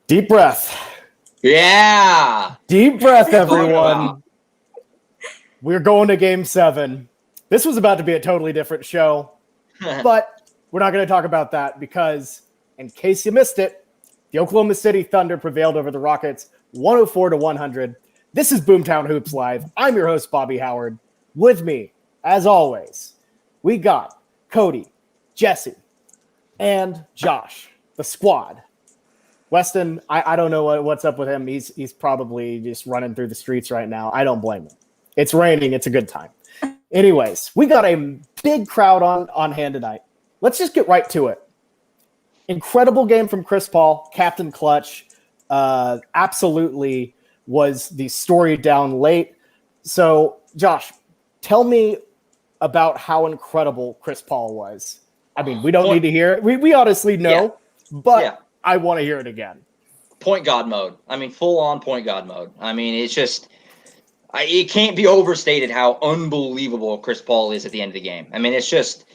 Deep breath. Yeah. Deep breath, everyone. We're going to Game 7. This was about to be a totally different show, but we're not going to talk about that because, in case you missed it, the Oklahoma City Thunder prevailed over the Rockets 104-100. This is Boomtown Hoops Live. I'm your host, Bobby Howard. With me, as always, we got Cody, Jesse, and Josh, the squad. Weston, I don't know what's up with him. He's probably just running through the streets right now. I don't blame him. It's raining. It's a good time. Anyways, we got a big crowd on hand tonight. Let's just get right to it. Incredible game from Chris Paul, Captain Clutch. Absolutely was the story down late. So, Josh, tell me about how incredible Chris Paul was. I mean, we don't need to hear it. We honestly know, but I want to hear it again. Point guard mode. I mean, full on point guard mode. I mean, it's just it can't be overstated how unbelievable Chris Paul is at the end of the game. I mean, it's just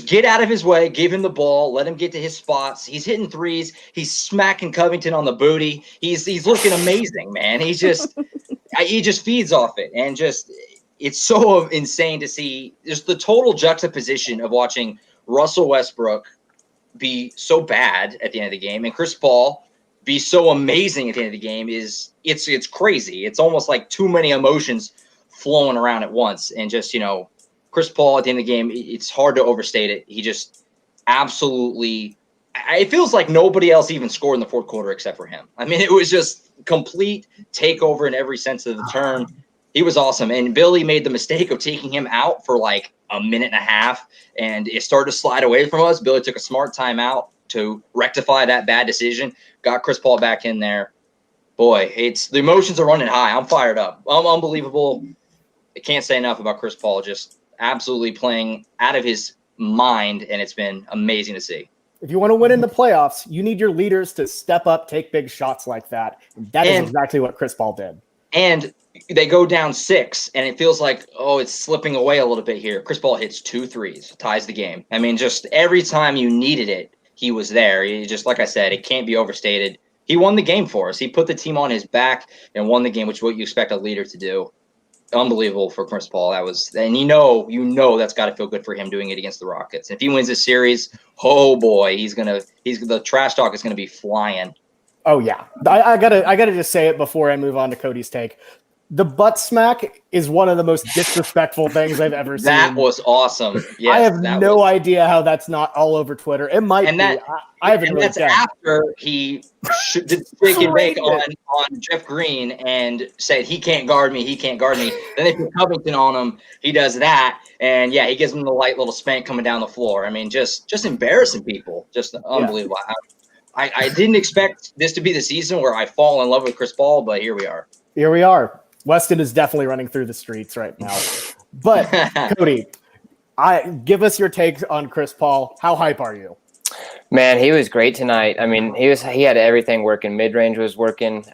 get out of his way, give him the ball, let him get to his spots. He's hitting threes. He's smacking Covington on the booty. He's looking amazing, man. He just feeds off it, and just it's so insane to see just the total juxtaposition of watching Russell Westbrook be so bad at the end of the game and Chris Paul be so amazing at the end of the game. It's crazy. It's almost like too many emotions flowing around at once. And just, Chris Paul at the end of the game, it's hard to overstate it. He just absolutely – it feels like nobody else even scored in the fourth quarter except for him. I mean, it was just complete takeover in every sense of the term. He was awesome. And Billy made the mistake of taking him out for like a minute and a half, and it started to slide away from us. Billy took a smart timeout to rectify that bad decision, got Chris Paul back in there. Boy, the emotions are running high. I'm fired up. Unbelievable. I can't say enough about Chris Paul, just absolutely playing out of his mind, and it's been amazing to see. If you want to win in the playoffs, you need your leaders to step up, take big shots like that. That is exactly what Chris Paul did. And they go down 6, and it feels like, it's slipping away a little bit here. Chris Paul hits 2 threes, ties the game. I mean, just every time you needed it, he was there. He just, like I said, it can't be overstated. He won the game for us. He put the team on his back and won the game, which is what you expect a leader to do. Unbelievable for Chris Paul. That was, and you know that's got to feel good for him doing it against the Rockets. If he wins this series, oh boy, the trash talk is gonna be flying. Oh yeah, I gotta just say it before I move on to Cody's take. The butt smack is one of the most disrespectful things I've ever seen. That was awesome. Yes, I have no idea how that's not all over Twitter. It might be. I haven't really. That's after he did stick and bake on Jeff Green and said he can't guard me. He can't guard me. Then they put Covington on him. He does that, and he gives him the light little spank coming down the floor. I mean, just embarrassing people. Just unbelievable. I didn't expect this to be the season where I fall in love with Chris Paul, but here we are. Here we are. Weston is definitely running through the streets right now. But Cody, give us your take on Chris Paul. How hype are you? Man, he was great tonight. I mean, he had everything working. Mid-range was working.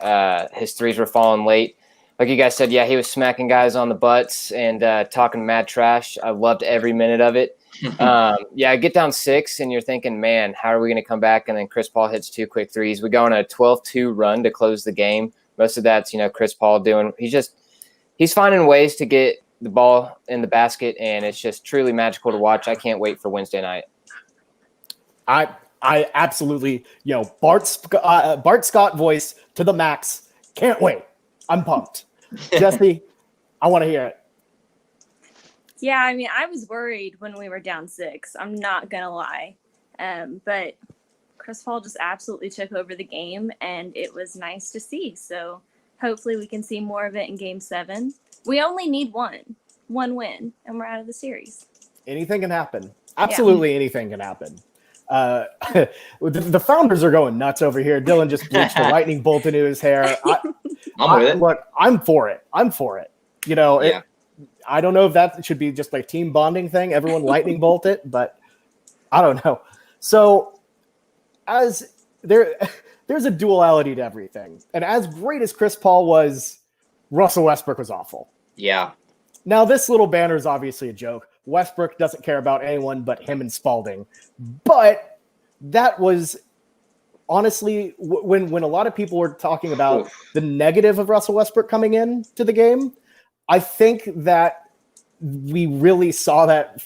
His threes were falling late. Like you guys said, he was smacking guys on the butts and talking mad trash. I loved every minute of it. Get down 6 and you're thinking, man, how are we going to come back? And then Chris Paul hits 2 quick threes. We go on a 12-2 run to close the game. Most of that's, Chris Paul doing. He's finding ways to get the ball in the basket, and it's just truly magical to watch. I can't wait for Wednesday night. I absolutely, Bart Scott voice to the max. Can't wait. I'm pumped. Jesse, I want to hear it. Yeah, I mean, I was worried when we were down 6. I'm not going to lie. But Chris Paul just absolutely took over the game, and it was nice to see. So hopefully we can see more of it in Game 7. We only need one win, and we're out of the series. Anything can happen. Absolutely anything can happen. The Founders are going nuts over here. Dylan just bleached a lightning bolt into his hair. I'm with it. Look, I'm for it. I don't know if that should be just like team bonding thing. Everyone lightning bolt it, but I don't know. So as there's a duality to everything. And as great as Chris Paul was, Russell Westbrook was awful. Yeah. Now, this little banner is obviously a joke. Westbrook doesn't care about anyone but him and Spalding. But that was honestly, when a lot of people were talking about the negative of Russell Westbrook coming in to the game, I think that we really saw that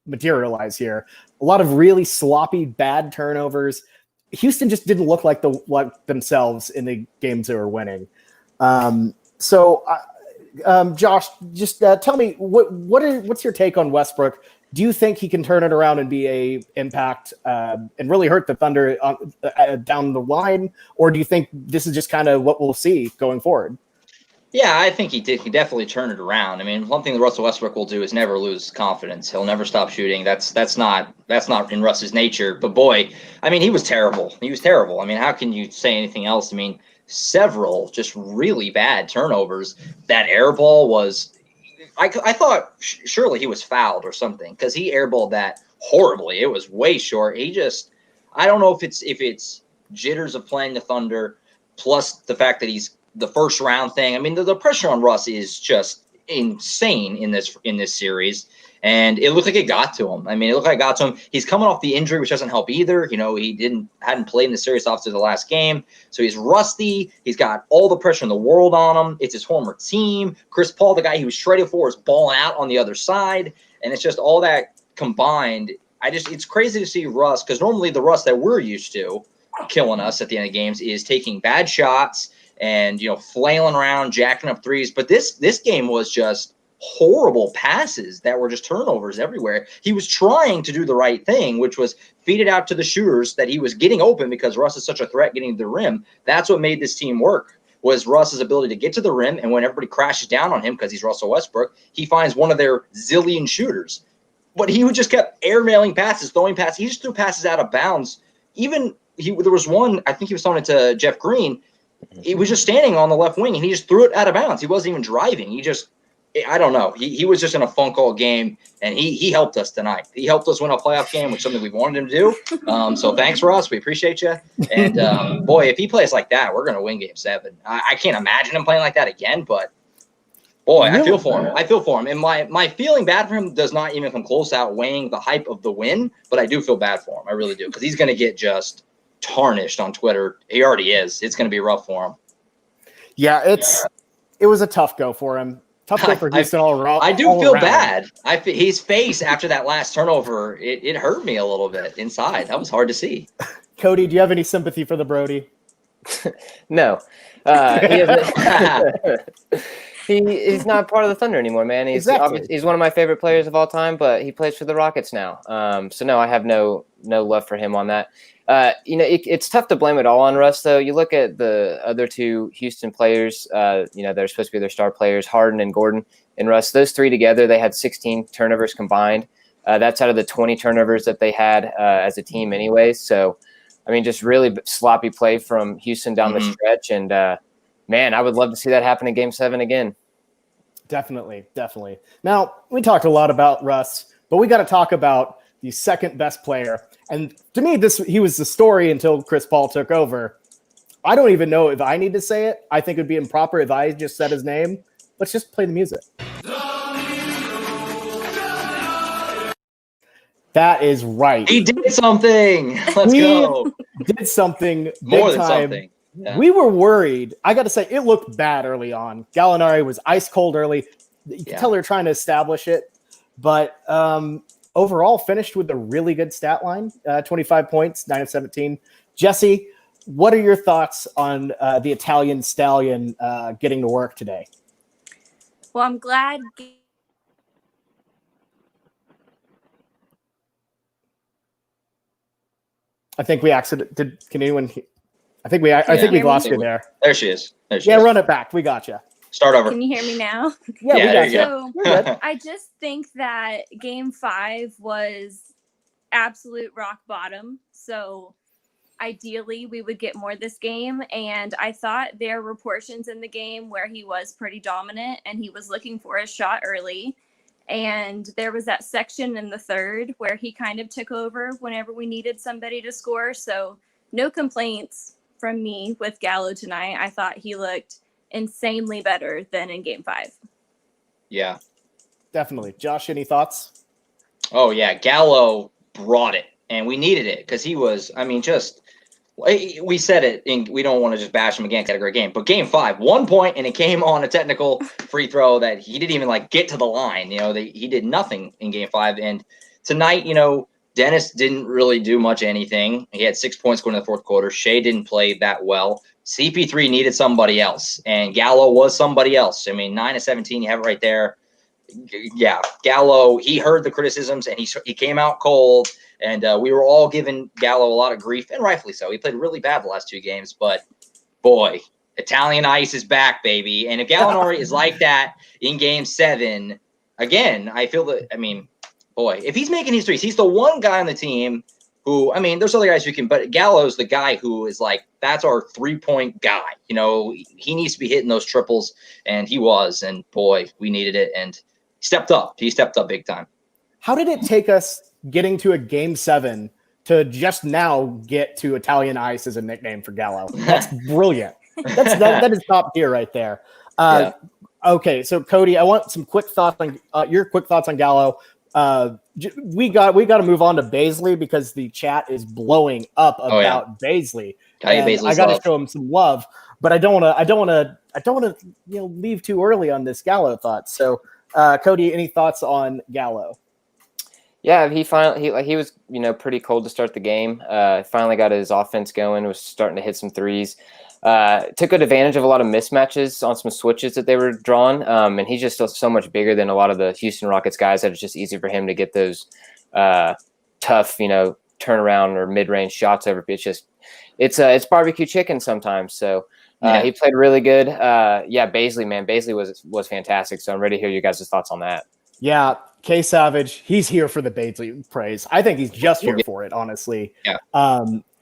materialize here. A lot of really sloppy, bad turnovers. Houston just didn't look like themselves in the games they were winning. Josh, just tell me what's your take on Westbrook? Do you think he can turn it around and be a impact and really hurt the Thunder down the line, or do you think this is just kind of what we'll see going forward? Yeah, I think he did. He definitely turned it around. I mean, one thing that Russell Westbrook will do is never lose confidence. He'll never stop shooting. That's not in Russ's nature. But boy, I mean, he was terrible. He was terrible. I mean, how can you say anything else? I mean, several just really bad turnovers. That air ball was. I thought surely he was fouled or something because he airballed that horribly. It was way short. I don't know if it's jitters of playing the Thunder plus the fact that he's the first round thing. I mean, the pressure on Russ is just insane in this series, and it looked like it got to him. I mean, it looked like it got to him. He's coming off the injury, which doesn't help either. You know, he hadn't played in the series after the last game, so he's rusty. He's got all the pressure in the world on him. It's his former team. Chris Paul, the guy he was traded for, is balling out on the other side, and it's just all that combined. It's crazy to see Russ, because normally the Russ that we're used to killing us at the end of games is taking bad shots and, flailing around, jacking up threes. But this game was just horrible passes that were just turnovers everywhere. He was trying to do the right thing, which was feed it out to the shooters that he was getting open because Russ is such a threat getting to the rim. That's what made this team work, was Russ's ability to get to the rim. And when everybody crashes down on him because he's Russell Westbrook, he finds one of their zillion shooters. But he would just kept airmailing passes, throwing passes. He just threw passes out of bounds. There was one, I think he was throwing it to Jeff Green. He was just standing on the left wing, and he just threw it out of bounds. He wasn't even driving. I don't know. He was just in a funk all game, and he helped us tonight. He helped us win a playoff game, which is something we wanted him to do. So thanks, Russ. We appreciate you. And, boy, if he plays like that, we're going to win Game 7. I can't imagine him playing like that again, but, boy, I feel for him. And my feeling bad for him does not even come close to outweighing the hype of the win, but I do feel bad for him. I really do, because he's going to get just tarnished on Twitter. He already is. It's going to be rough for him. Yeah, it was a tough go for him. Tough go for Houston all around. I do feel bad. His face after that last turnover, it hurt me a little bit inside. That was hard to see. Cody, do you have any sympathy for the Brody? No. He's not part of the Thunder anymore, man. He's one of my favorite players of all time, but he plays for the Rockets now. So no, I have no love for him on that. It's tough to blame it all on Russ, though. You look at the other two Houston players, they're supposed to be their star players, Harden and Gordon and Russ. Those three together, they had 16 turnovers combined. That's out of the 20 turnovers that they had as a team anyway. So, I mean, just really sloppy play from Houston down the stretch. And, man, I would love to see that happen in Game 7 again. Definitely. Now, we talked a lot about Russ, but we got to talk about the second best player. And to me, he was the story until Chris Paul took over. I don't even know if I need to say it. I think it would be improper if I just said his name. Let's just play the music. That is right. He did something. Let's go. Did something More than time. something. Yeah. We were worried. I got to say, it looked bad early on. Gallinari was ice cold early. You can tell they're trying to establish it. But overall, finished with a really good stat line, 25 points, 9 of 17. Jesse, what are your thoughts on the Italian stallion getting to work today? Well, I'm glad. I think we accidentally. Can anyone? I think we lost you there. There she is. Run it back. We got you. Start over. Can you hear me now? Yeah, we got you. So I just think that Game 5 was absolute rock bottom. So ideally, we would get more this game. And I thought there were portions in the game where he was pretty dominant and he was looking for a shot early. And there was that section in the third where he kind of took over whenever we needed somebody to score. So no complaints from me with Gallo tonight. I thought he looked insanely better than in Game 5. Yeah. Definitely. Josh, any thoughts? Oh, yeah. Gallo brought it, and we needed it because he was, just We said it, and we don't want to just bash him again. Had a great game, but game 5, 1 point, and it came on a technical free throw that he didn't even get to the line. He did nothing in game 5, and tonight, Dennis didn't really do much anything. He had 6 points going to the fourth quarter. Shea didn't play that well. CP3 needed somebody else, and Gallo was somebody else. I mean, 9 of 17, you have it right there. Yeah, Gallo, he heard the criticisms, and he came out cold. And we were all giving Gallo a lot of grief, and rightfully so. He played really bad the last 2 games, but boy, Italian ice is back, baby. And if Gallinari is like that in game 7, again, I feel that, boy, if he's making his threes, he's the one guy on the team who, there's other guys who can, but Gallo's the guy who is that's our 3-point guy. He needs to be hitting those triples, and he was, and boy, we needed it, and he stepped up. He stepped up big time. How did it take us getting to a game 7 to just now get to Italian ice as a nickname for Gallo? That's brilliant. That is top tier right there. Yeah. Okay, so Cody, I want some quick thoughts on your quick thoughts on Gallo. We got to move on to Baisley because the chat is blowing up about Baisley. I got to show him some love, but I don't want to leave too early on this Gallo thoughts. So, Cody, any thoughts on Gallo? Yeah, he was pretty cold to start the game. Finally got his offense going. Was starting to hit some threes. Took good advantage of a lot of mismatches on some switches that they were drawing. And he's just so much bigger than a lot of the Houston Rockets guys that it's just easy for him to get those tough, turnaround or mid-range shots over. It's barbecue chicken sometimes. So he played really good. Baisley, man, Baisley was fantastic. So I'm ready to hear you guys' thoughts on that. Yeah, K Savage, he's here for the Baisley praise. I think he's just here for it, honestly. Yeah.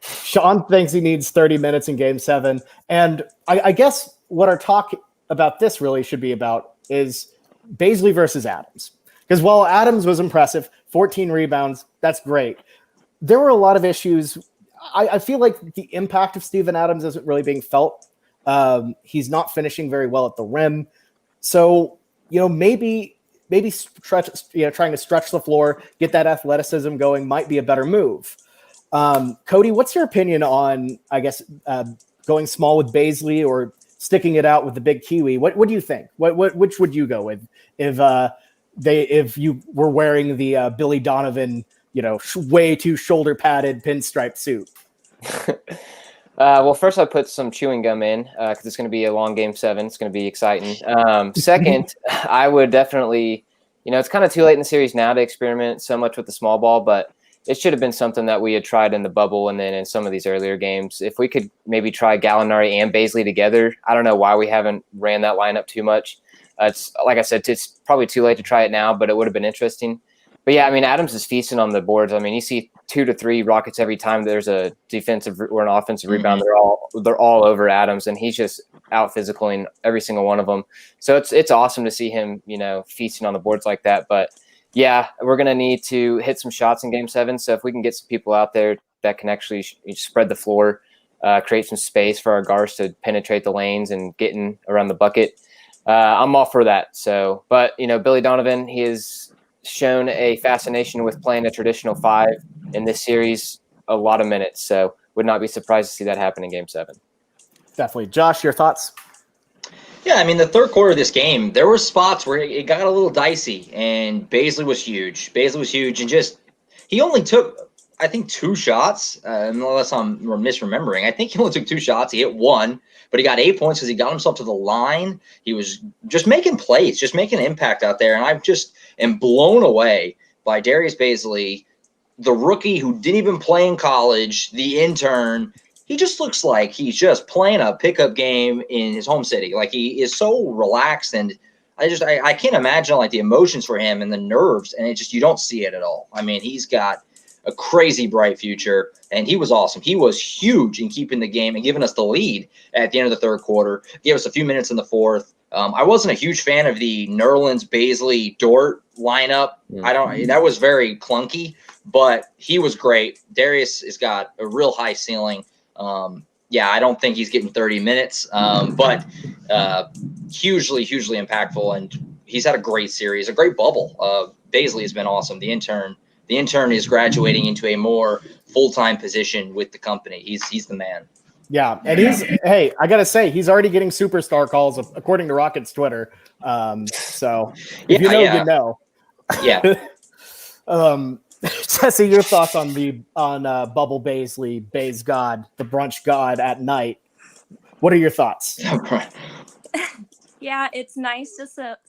Sean thinks he needs 30 minutes in game 7. And I guess what our talk about this really should be about is Baisley versus Adams. Because while Adams was impressive, 14 rebounds, that's great. There were a lot of issues. I feel like the impact of Steven Adams isn't really being felt. He's not finishing very well at the rim. So, maybe stretch, trying to stretch the floor, get that athleticism going might be a better move. Cody, what's your opinion on, going small with Baisley or sticking it out with the big Kiwi? What do you think? Which would you go with if you were wearing the Billy Donovan, way too shoulder padded pinstripe suit? Well, first I put some chewing gum in because it's going to be a long game 7. It's going to be exciting. Second, I would definitely, it's kind of too late in the series now to experiment so much with the small ball, but it should have been something that we had tried in the bubble and then in some of these earlier games. If we could maybe try Gallinari and Baisley together, I don't know why we haven't ran that lineup too much. It's like I said, it's probably too late to try it now, but it would have been interesting. But yeah, Adams is feasting on the boards. You see 2 to 3 Rockets every time there's a defensive or an offensive rebound. They're all over Adams, and he's just out physicaling every single one of them. So it's awesome to see him, feasting on the boards like that. But yeah, we're gonna need to hit some shots in game 7. So if we can get some people out there that can actually spread the floor, create some space for our guards to penetrate the lanes and get in around the bucket, I'm all for that. So, but Billy Donovan, he is shown a fascination with playing a traditional 5 in this series, a lot of minutes. So would not be surprised to see that happen in game 7. Definitely. Josh, your thoughts? Yeah, the third quarter of this game, there were spots where it got a little dicey, and Baisley was huge. And he only took, I think, 2 shots, unless I'm misremembering. I think he only took 2 shots. He hit 1, but he got 8 points because he got himself to the line. He was just making plays, just making an impact out there, and I just am blown away by Darius Baisley, the rookie who didn't even play in college, the intern. He just looks like he's just playing a pickup game in his home city. He is so relaxed, and I can't imagine the emotions for him and the nerves, and you don't see it at all. He's got a crazy bright future, and he was awesome. He was huge in keeping the game and giving us the lead at the end of the third quarter. Gave us a few minutes in the fourth. I wasn't a huge fan of the Nerlens, Baisley, Dort lineup. That was very clunky, but he was great. Darius has got a real high ceiling. I don't think he's getting 30 minutes, but hugely impactful, and he's had a great series, a great bubble. Baisley has been awesome. The intern is graduating into a more full-time position with the company. He's the man. Yeah, and hey, I gotta say, he's already getting superstar calls according to Rockets Twitter. So if you know. Yeah. Jesse, your thoughts on Bubble Baisley, Bay's God, the brunch god at night. What are your thoughts? Yeah, it's nice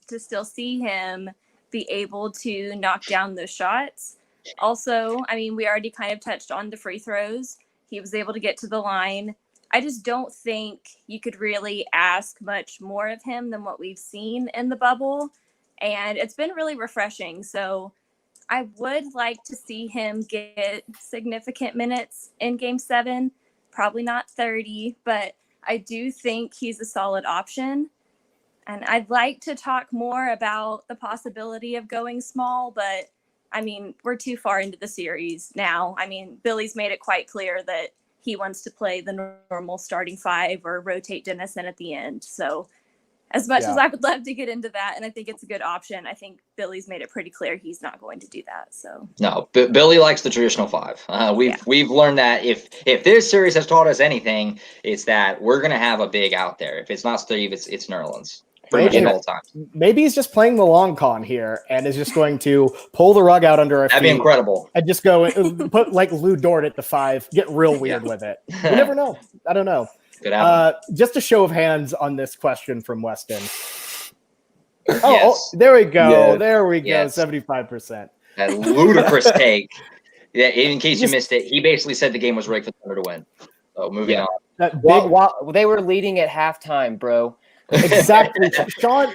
to still see him be able to knock down those shots. Also, I mean, we already kind of touched on the free throws. He was able to get to the line. I just don't think you could really ask much more of him than what we've seen in the bubble. And it's been really refreshing. So I would like to see him get significant minutes in Game 7. Probably not 30, but I do think he's a solid option. And I'd like to talk more about the possibility of going small, but I mean, we're too far into the series now. I mean, Billy's made it quite clear that he wants to play the normal starting 5 or rotate Dennis in at the end. So as much as I would love to get into that, and I think it's a good option, I think Billy's made it pretty clear he's not going to do that. So no, Billy likes the traditional 5. We've learned that if this series has taught us anything, it's that we're gonna have a big out there. If it's not Steve, it's Nerlens. Pretty much at all times. Maybe he's just playing the long con here and is just going to pull the rug out under our feet. That'd be incredible. And just go put like Lou Dort at the 5, get real weird with it. You never know. I don't know. Just a show of hands on this question from Weston. Oh, there we go. Yes. There we go. 75%. That ludicrous take. Yeah, in case you missed it, he basically said the game was rigged for Thunder to win. So moving on. They were leading at halftime, bro. Exactly.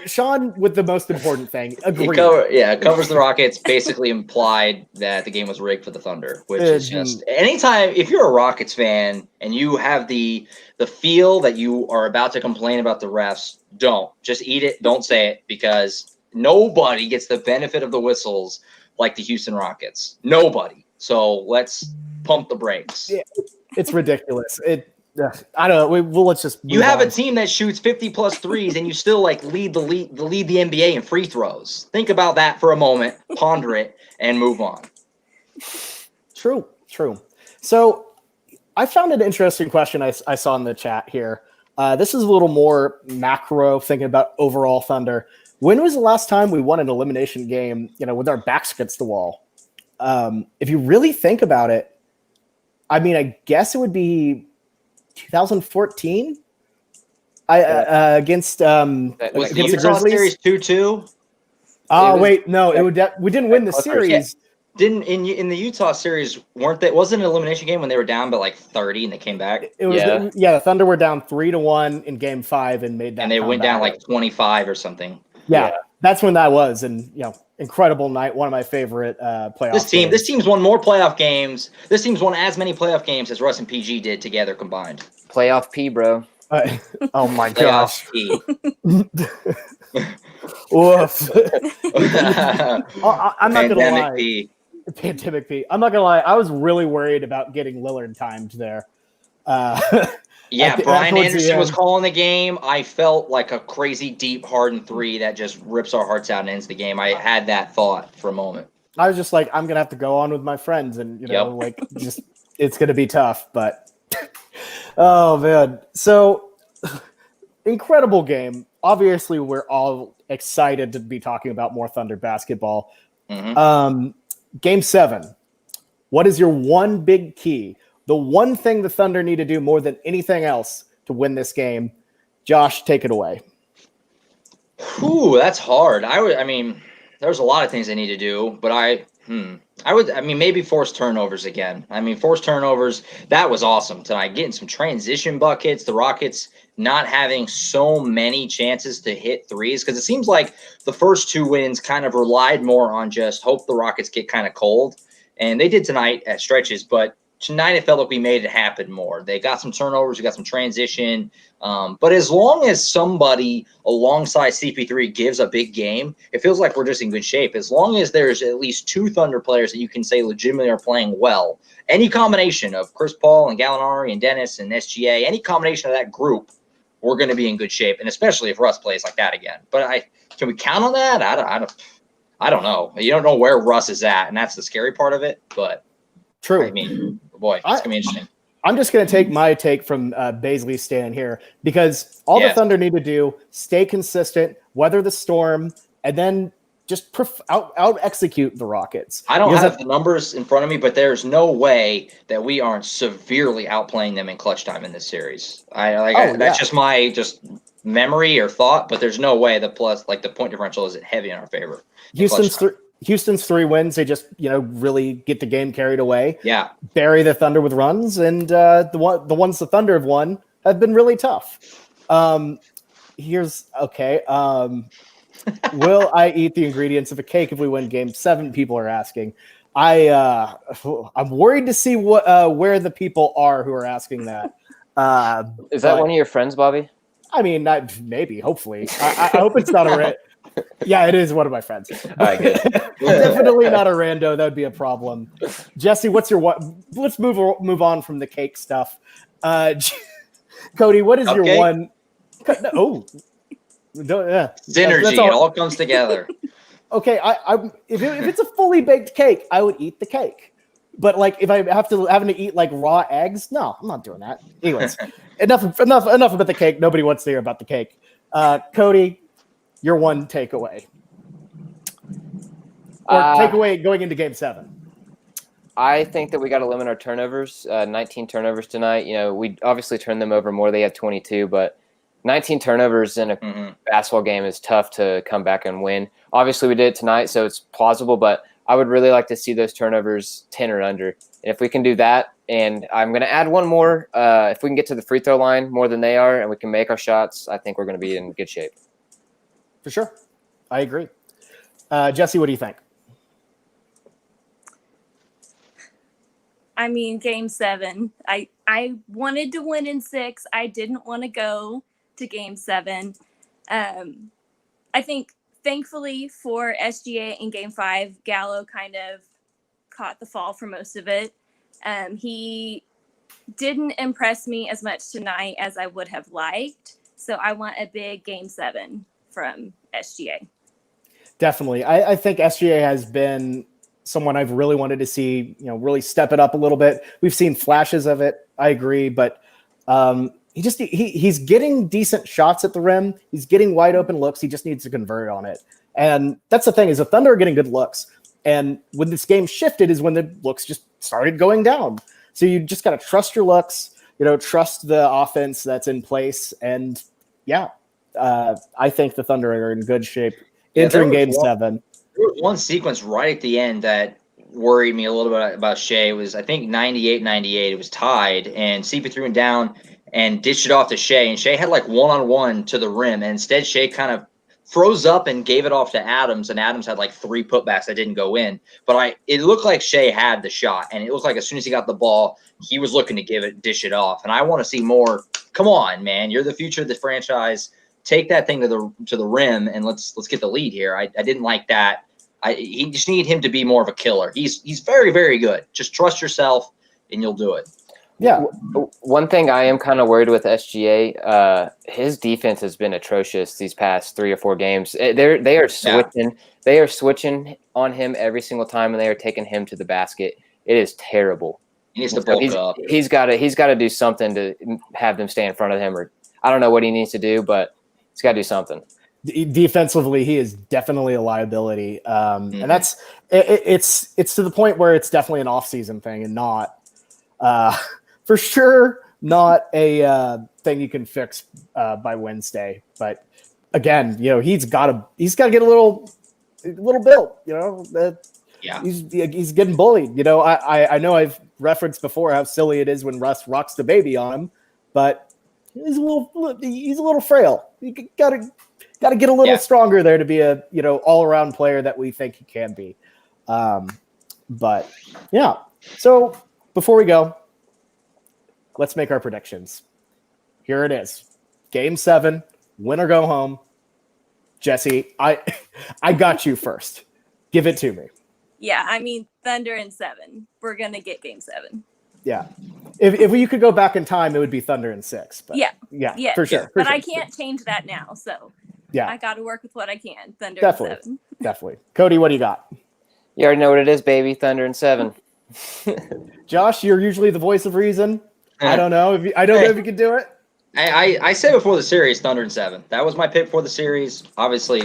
Sean with the most important thing. Agreed. Covers the Rockets, basically implied that the game was rigged for the Thunder, which is just anytime if you're a Rockets fan and you have the feel that you are about to complain about the refs, don't. Just eat it, don't say it, because nobody gets the benefit of the whistles like the Houston Rockets. Nobody. So let's pump the brakes. Yeah, it's ridiculous. I don't know. Let's just. You have a team that shoots 50+ threes, and you still lead the NBA in free throws. Think about that for a moment, ponder it, and move on. True. So, I found an interesting question I saw in the chat here. This is a little more macro, thinking about overall Thunder. When was the last time we won an elimination game? With our backs against the wall. If you really think about it, I mean, I guess it would be 2014 against was the Utah series 2-2. Wait, no, we didn't win the series. Didn't in the Utah series wasn't an elimination game when they were down by 30 and they came back? It was the Thunder were down 3-1 in Game 5 and made that. And they went down 25 or something. Yeah, that's when that was, and incredible night, one of my favorite playoffs. This team's won more playoff games. This team's won as many playoff games as Russ and PG did together combined. Playoff P, bro. Oh my gosh. P. Oof. I'm not gonna lie. Pandemic P. I'm not gonna lie. I was really worried about getting Lillard timed there. Brian Anderson was calling the game. I felt like a crazy deep Harden 3 that just rips our hearts out and ends the game. I had that thought for a moment. I was just like, I'm gonna have to go on with my friends, and it's gonna be tough. But oh man, so incredible game. Obviously, we're all excited to be talking about more Thunder basketball. Mm-hmm. Game 7. What is your one big key? The one thing the Thunder need to do more than anything else to win this game. Josh, take it away. Ooh, that's hard. There's a lot of things they need to do, but maybe force turnovers again. Force turnovers, that was awesome tonight. Getting some transition buckets, the Rockets not having so many chances to hit threes, because it seems like the first 2 wins kind of relied more on just hope the Rockets get kind of cold. And they did tonight at stretches, but tonight it felt like we made it happen more. They got some turnovers, we got some transition. But as long as somebody alongside CP3 gives a big game, it feels like we're just in good shape. As long as there's at least 2 Thunder players that you can say legitimately are playing well, any combination of Chris Paul and Gallinari and Dennis and SGA, any combination of that group, we're going to be in good shape. And especially if Russ plays like that again. But can we count on that? I don't know. You don't know where Russ is at, and that's the scary part of it. But true. Boy, it's gonna be interesting. I'm just going to take my take from Baisley's stand here because all the Thunder need to do, stay consistent, weather the storm, and then just out execute the Rockets. I don't have the numbers in front of me, but there's no way that we aren't severely outplaying them in clutch time in this series. That's just my memory or thought, but there's no way the point differential is heavy in our favor. Houston's 3 wins, they just really get the game carried away. Yeah, bury the Thunder with runs, and the ones the Thunder have won have been really tough. Will I eat the ingredients of a cake if we win Game 7? People are asking. I'm worried to see where the people are who are asking that. Is that one of your friends, Bobby? I mean, maybe, hopefully. I hope it's not a yeah, it is one of my friends. All right, good. Definitely not a rando. That would be a problem. Jesse, what's your one? Let's move on from the cake stuff. Cody, what is your one? Oh, synergy. It all comes together. Okay, if it's a fully baked cake, I would eat the cake. But if I having to eat raw eggs, no, I'm not doing that. Anyways, enough about the cake. Nobody wants to hear about the cake. Cody, your one takeaway. Or takeaway going into Game 7. I think that we got to limit our turnovers. 19 turnovers tonight. We obviously turned them over more. They have 22, but 19 turnovers in a basketball game is tough to come back and win. Obviously, we did it tonight, so it's plausible, but I would really like to see those turnovers 10 or under. And if we can do that, and I'm going to add one more, if we can get to the free throw line more than they are and we can make our shots, I think we're going to be in good shape. For sure. I agree. Jesse, what do you think? I mean, Game 7. I wanted to win in 6. I didn't want to go to Game 7. I think, thankfully for SGA in Game 5, Gallo kind of caught the fall for most of it. He didn't impress me as much tonight as I would have liked. So I want a big Game 7 from SGA. Definitely. I think SGA has been someone I've really wanted to see, really step it up a little bit. We've seen flashes of it. I agree. But he's getting decent shots at the rim. He's getting wide open looks. He just needs to convert on it. And that's the thing is the Thunder are getting good looks. And when this game shifted is when the looks just started going down. So you just got to trust your looks, trust the offense that's in place. And I think the Thunder are in good shape entering Game 7. There was one sequence right at the end that worried me a little bit about Shea. It was, I think, 98-98. It was tied, and CP3 went down and dished it off to Shea. And Shea had one-on-one to the rim. And instead, Shea kind of froze up and gave it off to Adams. And Adams had 3 putbacks that didn't go in. But it looked like Shea had the shot. And it looked like as soon as he got the ball, he was looking to dish it off. And I want to see more. Come on, man. You're the future of the franchise. Take that thing to the rim and let's get the lead here. I didn't like that. He just need him to be more of a killer. He's very, very good. Just trust yourself and you'll do it. Yeah. One thing I am kind of worried with SGA, his defense has been atrocious these past 3 or 4 games. They are switching. Yeah. They are switching on him every single time, and they are taking him to the basket. It is terrible. He needs to bulk up. He's got to do something to have them stay in front of him, or I don't know what he needs to do, but he's got to do something. Defensively, he is definitely a liability, and that's it's to the point where it's definitely an off-season thing and not for sure not a thing you can fix by Wednesday. But again, he's got to get a little built. He's getting bullied. I know I've referenced before how silly it is when Russ rocks the baby on him, but he's a little frail. You gotta get a little stronger there to be a all-around player that we think he can be. But yeah. So before we go, let's make our predictions. Here it is. Game 7, win or go home. Jesse, I got you first. Give it to me. Yeah, I mean Thunder in 7. We're gonna get Game 7. Yeah. If we could go back in time, it would be Thunder in 6. But yeah, for sure. But I can't change that now, so I got to work with what I can. Thunder in 7. Definitely. Cody, what do you got? You already know what it is, baby. Thunder in 7. Josh, you're usually the voice of reason. I don't know if you can do it. I said before the series, Thunder in 7. That was my pick for the series. Obviously,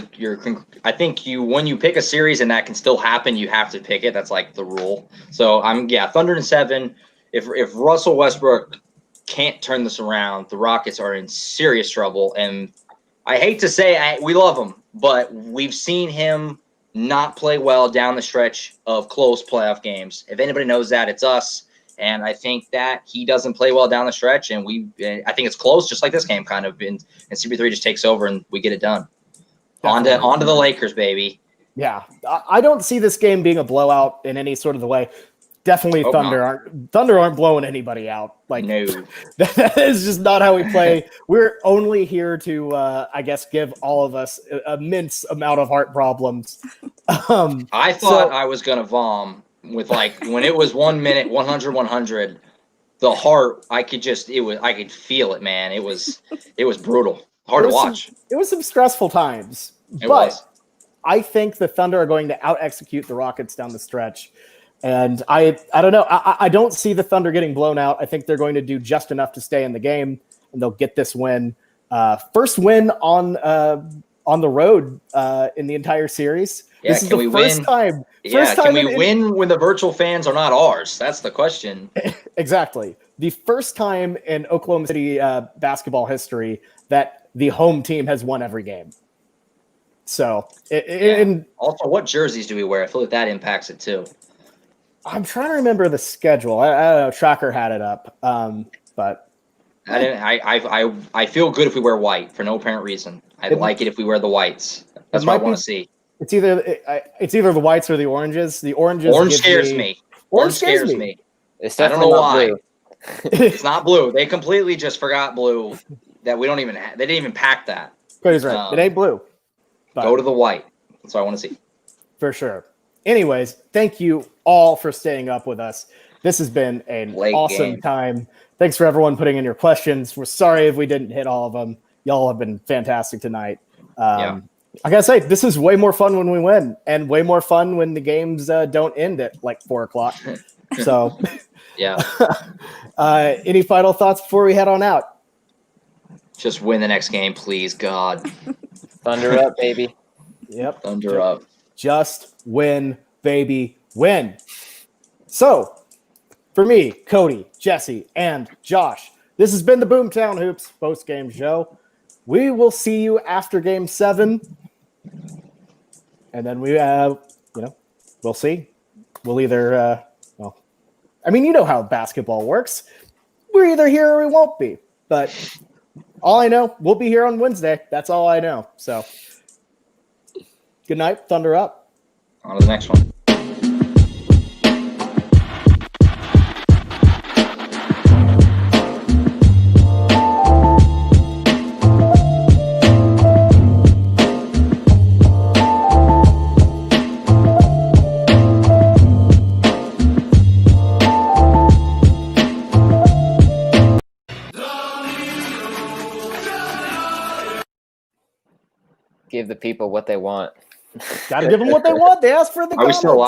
I think when you pick a series and that can still happen, you have to pick it. That's like the rule. So Thunder in 7. If Russell Westbrook can't turn this around, the Rockets are in serious trouble. And I hate to say we love him, but we've seen him not play well down the stretch of close playoff games. If anybody knows that, it's us. And I think that he doesn't play well down the stretch, and I think it's close, just like this game kind of. And CP3 just takes over, and we get it done. On to the Lakers, baby. Yeah, I don't see this game being a blowout in any sort of the way. Definitely, Thunder aren't blowing anybody out. Like, no, that is just not how we play. We're only here to, I guess, give all of us a immense amount of heart problems. I thought I was gonna vom with when it was 1 minute, 100. The heart, I could feel it, man. It was brutal, hard to watch. It was some stressful times, I think the Thunder are going to out-execute the Rockets down the stretch. And I don't know. I don't see the Thunder getting blown out. I think they're going to do just enough to stay in the game, and they'll get this win. First win on the road in the entire series. Yeah, this is the first time. Can we win when the virtual fans are not ours? That's the question. Exactly. The first time in Oklahoma City basketball history that the home team has won every game. So, also, what jerseys do we wear? I feel like that impacts it too. I'm trying to remember the schedule. I don't know. Tracker had it up, but I feel good if we wear white for no apparent reason. I like it if we wear the whites. That's what I want to see. It's either the whites or the oranges. The oranges. Orange scares me. Orange scares me. It's definitely not blue. It's not blue. They completely just forgot blue. That we don't even. They didn't even pack that. Cody's right. It ain't blue. But go to the white. That's what I want to see. For sure. Anyways, thank you all for staying up with us. This has been an awesome time. Thanks for everyone putting in your questions. We're sorry if we didn't hit all of them. Y'all have been fantastic tonight. I gotta say, this is way more fun when we win, and way more fun when the games don't end at 4:00. So, yeah. Any final thoughts before we head on out? Just win the next game, please, God. Thunder up, baby. Yep. Thunder up. Just win, baby, win. So, for me, Cody, Jesse, and Josh, this has been the Boomtown Hoops post-game show. We will see you after Game 7. And then we'll see. We'll either, you know how basketball works. We're either here or we won't be. But all I know, we'll be here on Wednesday. That's all I know. So, good night. Thunder up. On to the next one. Give the people what they want. Got to give them what they want. They asked for the Are we still comments.